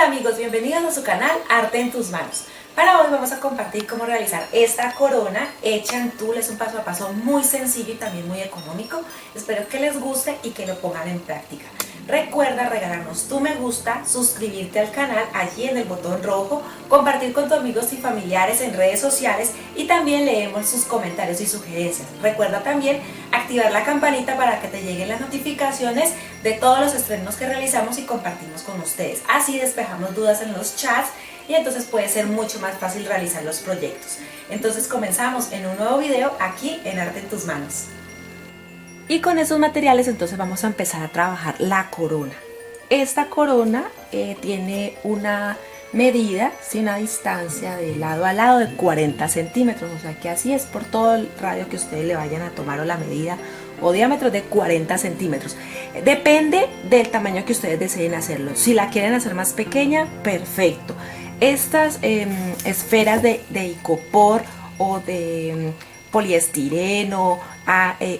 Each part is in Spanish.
amigos, bienvenidos a su canal Arte en tus manos. Para hoy vamos a compartir cómo realizar esta corona hecha en tul. Es un paso a paso muy sencillo y también muy económico. Espero que les guste y que lo pongan en práctica. Recuerda regalarnos tu me gusta, suscribirte al canal allí en el botón rojo, compartir con tus amigos y familiares en redes sociales y también leemos sus comentarios y sugerencias. Recuerda también activar la campanita para que te lleguen las notificaciones de todos los estrenos que realizamos y compartimos con ustedes. Así despejamos dudas en los chats y entonces puede ser mucho más fácil realizar los proyectos. Entonces comenzamos en un nuevo video aquí en Arte en tus manos. Y con esos materiales entonces vamos a empezar a trabajar la corona. Esta corona tiene una medida, una distancia de lado a lado de 40 centímetros, o sea que así es por todo el radio que ustedes le vayan a tomar o la medida o diámetro de 40 centímetros. Depende del tamaño que ustedes deseen hacerlo. Si la quieren hacer más pequeña, perfecto. Estas esferas de icopor o de poliestireno,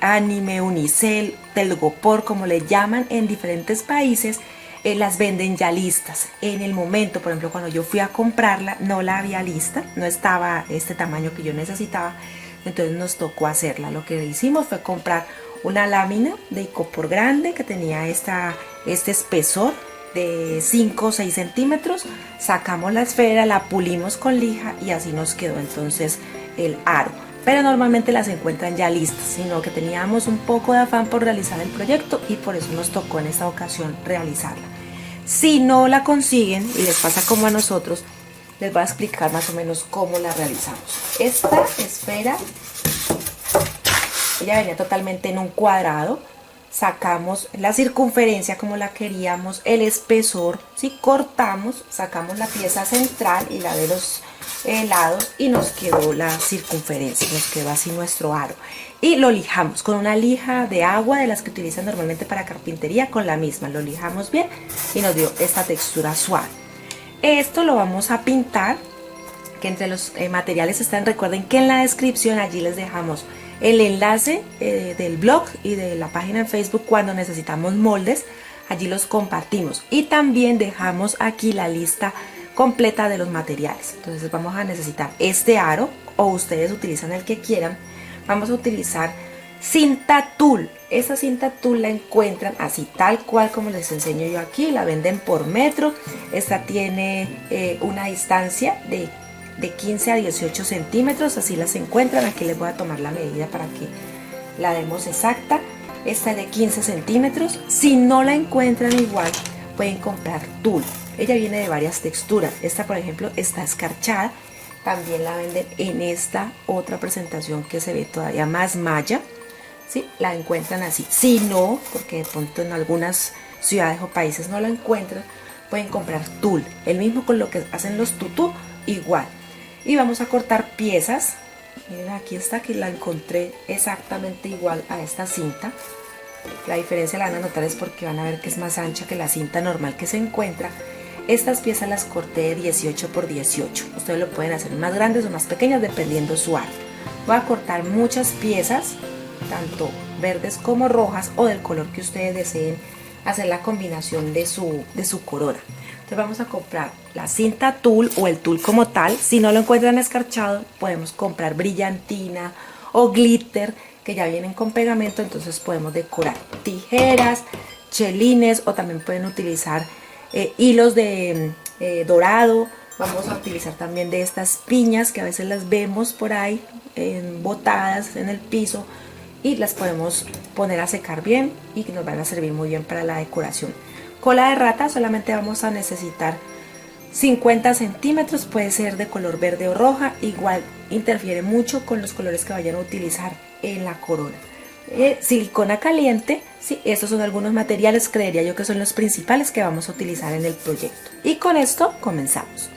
anime, unicel, telgopor, como le llaman en diferentes países, las venden ya listas. En el momento, por ejemplo, cuando yo fui a comprarla, no la había lista, no estaba este tamaño que yo necesitaba, entonces nos tocó hacerla. Lo que hicimos fue comprar una lámina de icopor grande que tenía este espesor de 5 o 6 centímetros, sacamos la esfera, la pulimos con lija y así nos quedó entonces el aro. Pero normalmente las encuentran ya listas, sino que teníamos un poco de afán por realizar el proyecto y por eso nos tocó en esta ocasión realizarla. Si no la consiguen y les pasa como a nosotros, les voy a explicar más o menos cómo la realizamos. Esta esfera, ella venía totalmente en un cuadrado. Sacamos la circunferencia como la queríamos, el espesor, ¿sí? Cortamos, sacamos la pieza central y la de los lados y nos quedó la circunferencia, nos quedó así nuestro aro. Y lo lijamos con una lija de agua de las que utilizan normalmente para carpintería, con la misma, lo lijamos bien y nos dio esta textura suave. Esto lo vamos a pintar, que entre los materiales están, recuerden que en la descripción allí les dejamos el enlace del blog y de la página en Facebook cuando necesitamos moldes, allí los compartimos y también dejamos aquí la lista completa de los materiales. Entonces vamos a necesitar este aro o ustedes utilizan el que quieran. Vamos a utilizar cinta tul. Esa cinta tul la encuentran así tal cual como les enseño yo aquí, la venden por metro. Esta tiene una distancia de 15 a 18 centímetros, así las encuentran. Aquí les voy a tomar la medida para que la demos exacta. Esta es de 15 centímetros. Si no la encuentran igual, pueden comprar tul. Ella viene de varias texturas. Esta, por ejemplo, está escarchada. También la venden en esta otra presentación que se ve todavía más malla, ¿sí? La encuentran así. Si no, porque de pronto en algunas ciudades o países no la encuentran, pueden comprar tul. El mismo con lo que hacen los tutú, igual. Y vamos a cortar piezas. Miren, aquí está, que la encontré exactamente igual a esta cinta. La diferencia la van a notar es porque van a ver que es más ancha que la cinta normal que se encuentra. Estas piezas las corté de 18 por 18. Ustedes lo pueden hacer más grandes o más pequeñas dependiendo su arte. Voy a cortar muchas piezas, tanto verdes como rojas o del color que ustedes deseen hacer la combinación de su corona. Entonces vamos a comprar la cinta tul o el tul como tal. Si no lo encuentran escarchado, podemos comprar brillantina o glitter que ya vienen con pegamento, entonces podemos decorar tijeras, chelines o también pueden utilizar hilos de dorado. Vamos a utilizar también de estas piñas que a veces las vemos por ahí botadas en el piso y las podemos poner a secar bien y que nos van a servir muy bien para la decoración. Cola de rata solamente vamos a necesitar 50 centímetros, puede ser de color verde o roja, igual interfiere mucho con los colores que vayan a utilizar en la corona. Silicona caliente, sí, estos son algunos materiales, creería yo que son los principales que vamos a utilizar en el proyecto. Y con esto comenzamos.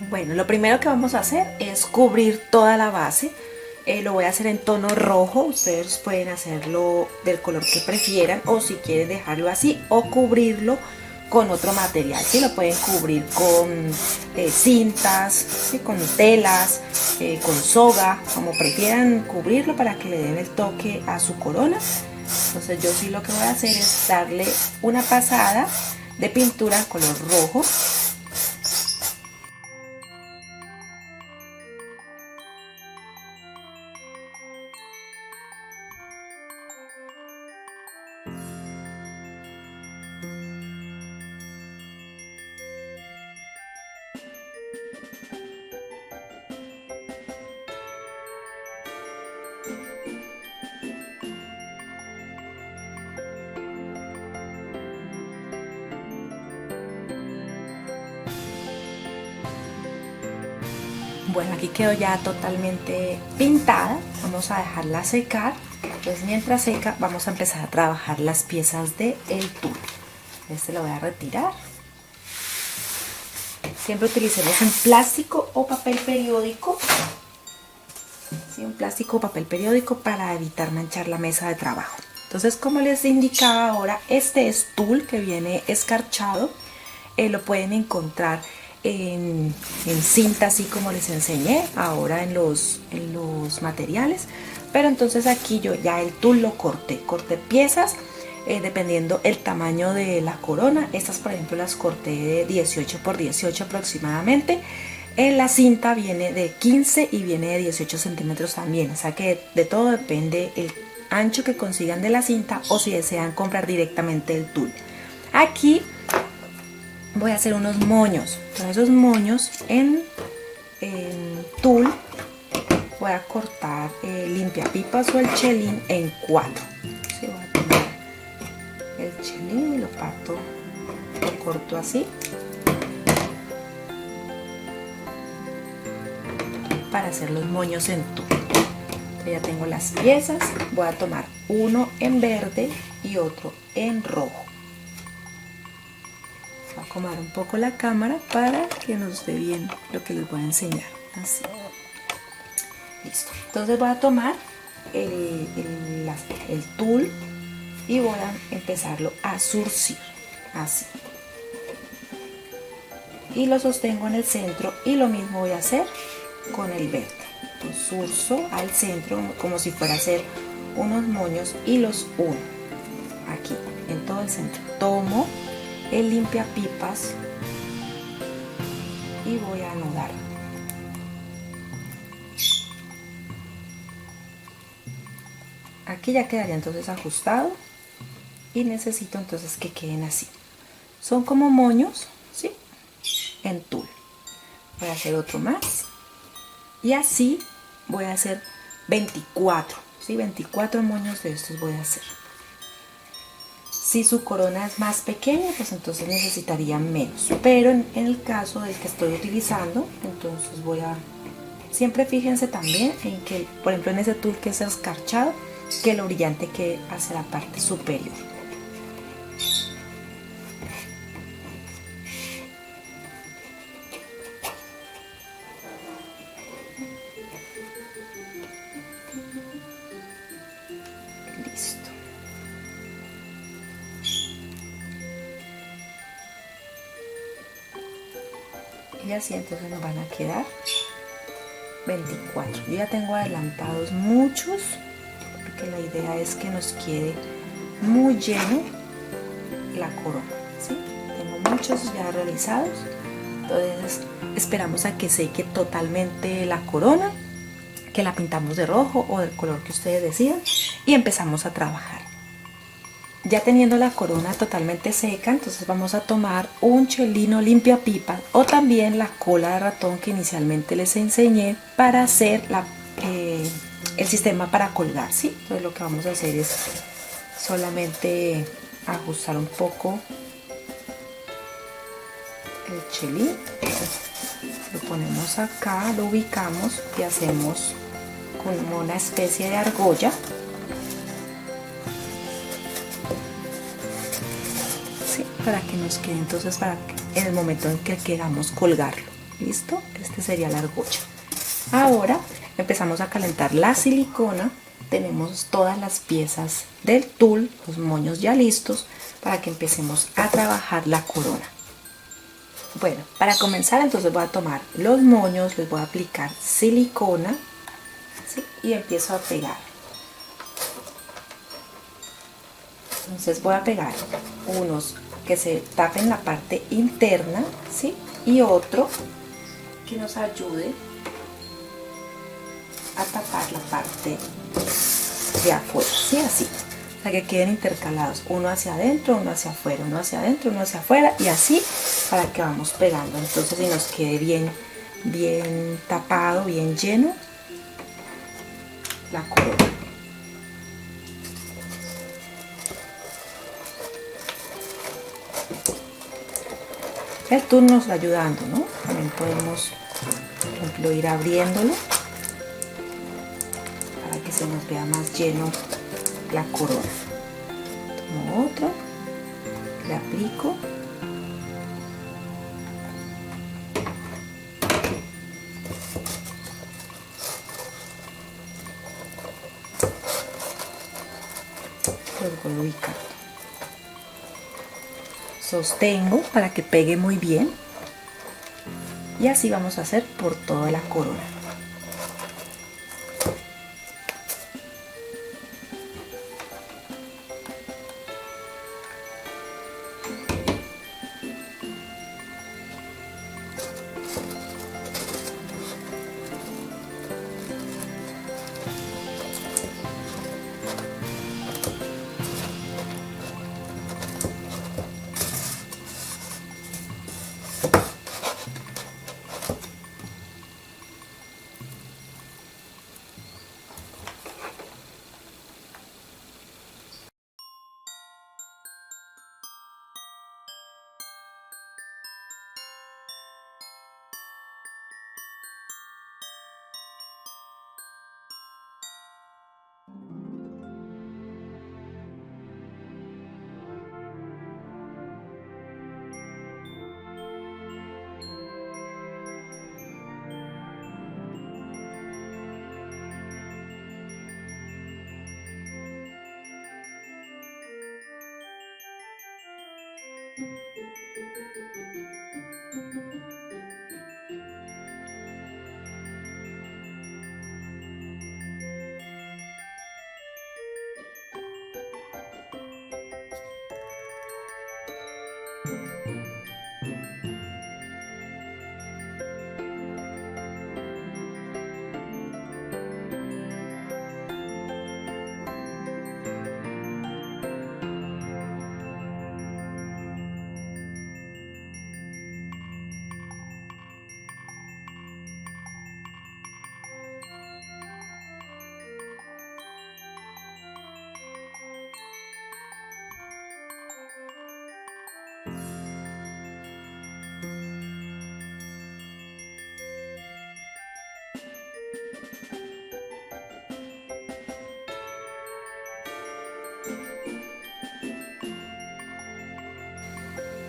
Bueno, lo primero que vamos a hacer es cubrir toda la base. Lo voy a hacer en tono rojo, ustedes pueden hacerlo del color que prefieran o si quieren dejarlo así o cubrirlo con otro material, ¿sí? Lo pueden cubrir con cintas, ¿sí? Con telas, con soga, como prefieran cubrirlo para que le den el toque a su corona. Entonces yo sí lo que voy a hacer es darle una pasada de pintura color rojo. Bueno, aquí quedó ya totalmente pintada. Vamos a dejarla secar. Entonces mientras seca vamos a empezar a trabajar las piezas del tul. Este lo voy a retirar. Siempre utilicemos un plástico o papel periódico. Sí, un plástico o papel periódico para evitar manchar la mesa de trabajo. Entonces, como les indicaba ahora, este es tul que viene escarchado. Lo pueden encontrar en cinta, así como les enseñé ahora en los materiales. Pero entonces aquí yo ya el tul lo corté piezas dependiendo el tamaño de la corona. Estas, por ejemplo, las corté de 18 por 18 aproximadamente. En la cinta viene de 15 y viene de 18 centímetros también. O sea que de todo depende el ancho que consigan de la cinta o si desean comprar directamente el tul. Aquí voy a hacer unos moños. Entonces esos moños en tul voy a cortar limpiapipas o el chelín en 4. ¿Sí? Voy a tomar el chelín y lo parto, lo corto así para hacer los moños en tul. Ya tengo las piezas. Voy a tomar uno en verde y otro en rojo. Voy a acomodar un poco la cámara para que nos dé bien lo que les voy a enseñar. Así. Listo. Entonces voy a tomar el tul y voy a empezarlo a zurcir. Así. Y lo sostengo en el centro y lo mismo voy a hacer con el verde. Lo zurzo al centro como si fuera a hacer unos moños y los uno. Aquí, en todo el centro. Tomo el limpiapipas y voy a anudar. Aquí ya quedaría entonces ajustado y necesito entonces que queden así. Son como moños, ¿sí? En tul. Voy a hacer otro más y así voy a hacer 24, ¿sí? 24 moños de estos voy a hacer. Si su corona es más pequeña, pues entonces necesitaría menos. Pero en el caso del que estoy utilizando, entonces voy a... Siempre fíjense también en que, por ejemplo, en ese tul que es escarchado, que lo brillante quede hacia la parte superior. Listo. Y así entonces nos van a quedar 24. Yo ya tengo adelantados muchos, porque la idea es que nos quede muy lleno la corona, ¿sí? Tengo muchos ya realizados. Entonces esperamos a que seque totalmente la corona, que la pintamos de rojo o del color que ustedes decidan y empezamos a trabajar. Ya teniendo la corona totalmente seca, entonces vamos a tomar un chelino limpiapipas o también la cola de ratón que inicialmente les enseñé para hacer el sistema para colgar, ¿sí? Entonces lo que vamos a hacer es solamente ajustar un poco el chelín. Lo ponemos acá, lo ubicamos y hacemos como una especie de argolla. Sí, para que nos quede entonces en el momento en que queramos colgarlo. ¿Listo? Este sería la argolla. Ahora empezamos a calentar la silicona. Tenemos todas las piezas del tul, los moños ya listos para que empecemos a trabajar la corona. Bueno, para comenzar entonces voy a tomar los moños, les voy a aplicar silicona, ¿sí? Y empiezo a pegar. Entonces voy a pegar unos que se tape en la parte interna, ¿sí? Y otro que nos ayude a tapar la parte de afuera, ¿sí? Así, para que queden intercalados, uno hacia adentro, uno hacia afuera, uno hacia adentro, uno hacia afuera, y así para que vamos pegando. Entonces, y nos quede bien tapado, bien lleno la corona. El tul nos va ayudando, ¿no? También podemos, por ejemplo, ir abriéndolo para que se nos vea más lleno la corona. Tomo otro, le aplico. Los voy ubicando. Sostengo para que pegue muy bien. Y así vamos a hacer por toda la corona.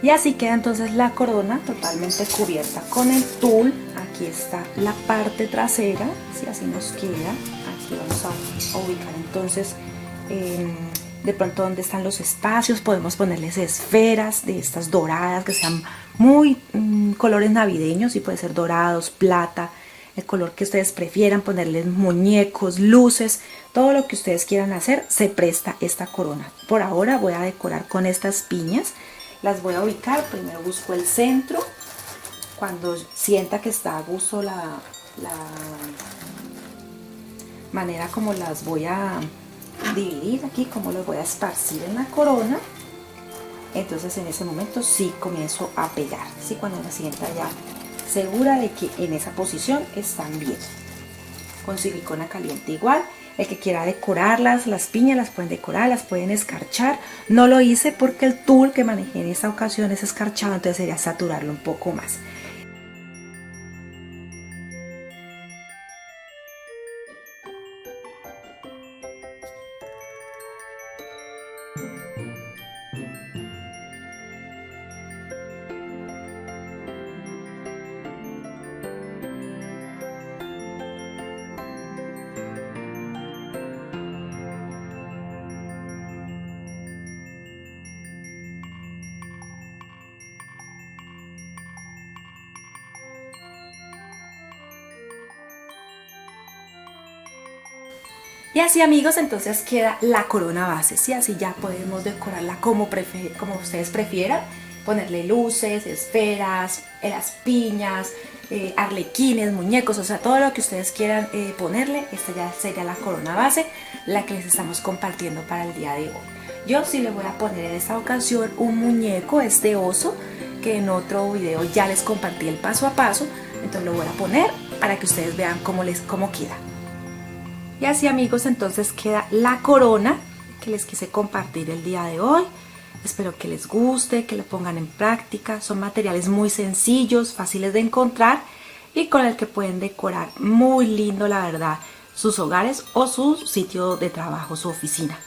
Y así queda entonces la corona totalmente cubierta con el tul. Aquí está la parte trasera, si así nos queda. Aquí vamos a ubicar entonces de pronto donde están los espacios. Podemos ponerles esferas de estas doradas que sean muy colores navideños, y puede ser dorados, plata, el color que ustedes prefieran, ponerles muñecos, luces, todo lo que ustedes quieran hacer, se presta esta corona. Por ahora voy a decorar con estas piñas. Las voy a ubicar, primero busco el centro, cuando sienta que está a gusto la manera como las voy a dividir aquí, como los voy a esparcir en la corona, entonces en ese momento sí comienzo a pegar, ¿sí? Cuando me sienta ya segura de que en esa posición están bien. Con silicona caliente igual. El que quiera decorarlas, las piñas las pueden decorar, las pueden escarchar. No lo hice porque el tul que manejé en esta ocasión es escarchado, entonces sería saturarlo un poco más. Y así, amigos, entonces queda la corona base, ¿sí? Así ya podemos decorarla como ustedes prefieran, ponerle luces, esferas, las piñas, arlequines, muñecos, o sea, todo lo que ustedes quieran ponerle. Esta ya sería la corona base, la que les estamos compartiendo para el día de hoy. Yo sí le voy a poner en esta ocasión un muñeco, este oso, que en otro video ya les compartí el paso a paso, entonces lo voy a poner para que ustedes vean cómo queda. Y así, amigos, entonces queda la corona que les quise compartir el día de hoy. Espero que les guste, que lo pongan en práctica. Son materiales muy sencillos, fáciles de encontrar y con el que pueden decorar muy lindo, la verdad, sus hogares o su sitio de trabajo, su oficina.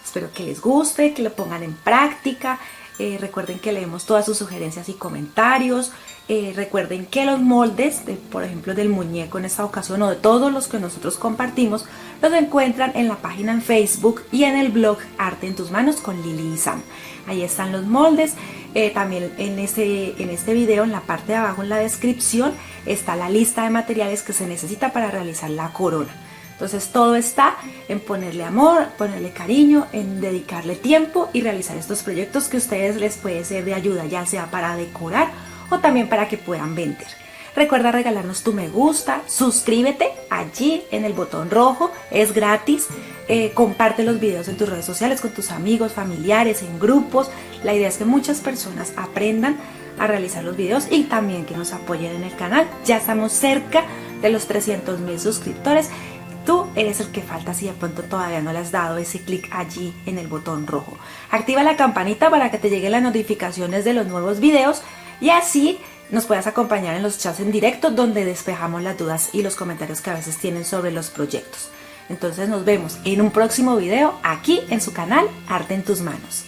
Espero que les guste, que lo pongan en práctica. Recuerden que leemos todas sus sugerencias y comentarios. Recuerden que los moldes, por ejemplo del muñeco en esta ocasión o de todos los que nosotros compartimos, los encuentran en la página en Facebook y en el blog Arte en tus manos con Lili y Sam. Ahí están los moldes. También en este video, en la parte de abajo en la descripción, está la lista de materiales que se necesita para realizar la corona. Entonces todo está en ponerle amor, ponerle cariño, en dedicarle tiempo y realizar estos proyectos que a ustedes les puede ser de ayuda, ya sea para decorar o también para que puedan vender. Recuerda regalarnos tu me gusta, suscríbete allí en el botón rojo, es gratis. Comparte los videos en tus redes sociales con tus amigos, familiares, en grupos. La idea es que muchas personas aprendan a realizar los videos y también que nos apoyen en el canal. Ya estamos cerca de los 300,000 suscriptores. Tú eres el que falta si de pronto todavía no le has dado ese clic allí en el botón rojo. Activa la campanita para que te lleguen las notificaciones de los nuevos videos y así nos puedas acompañar en los chats en directo donde despejamos las dudas y los comentarios que a veces tienen sobre los proyectos. Entonces nos vemos en un próximo video aquí en su canal Arte en tus manos.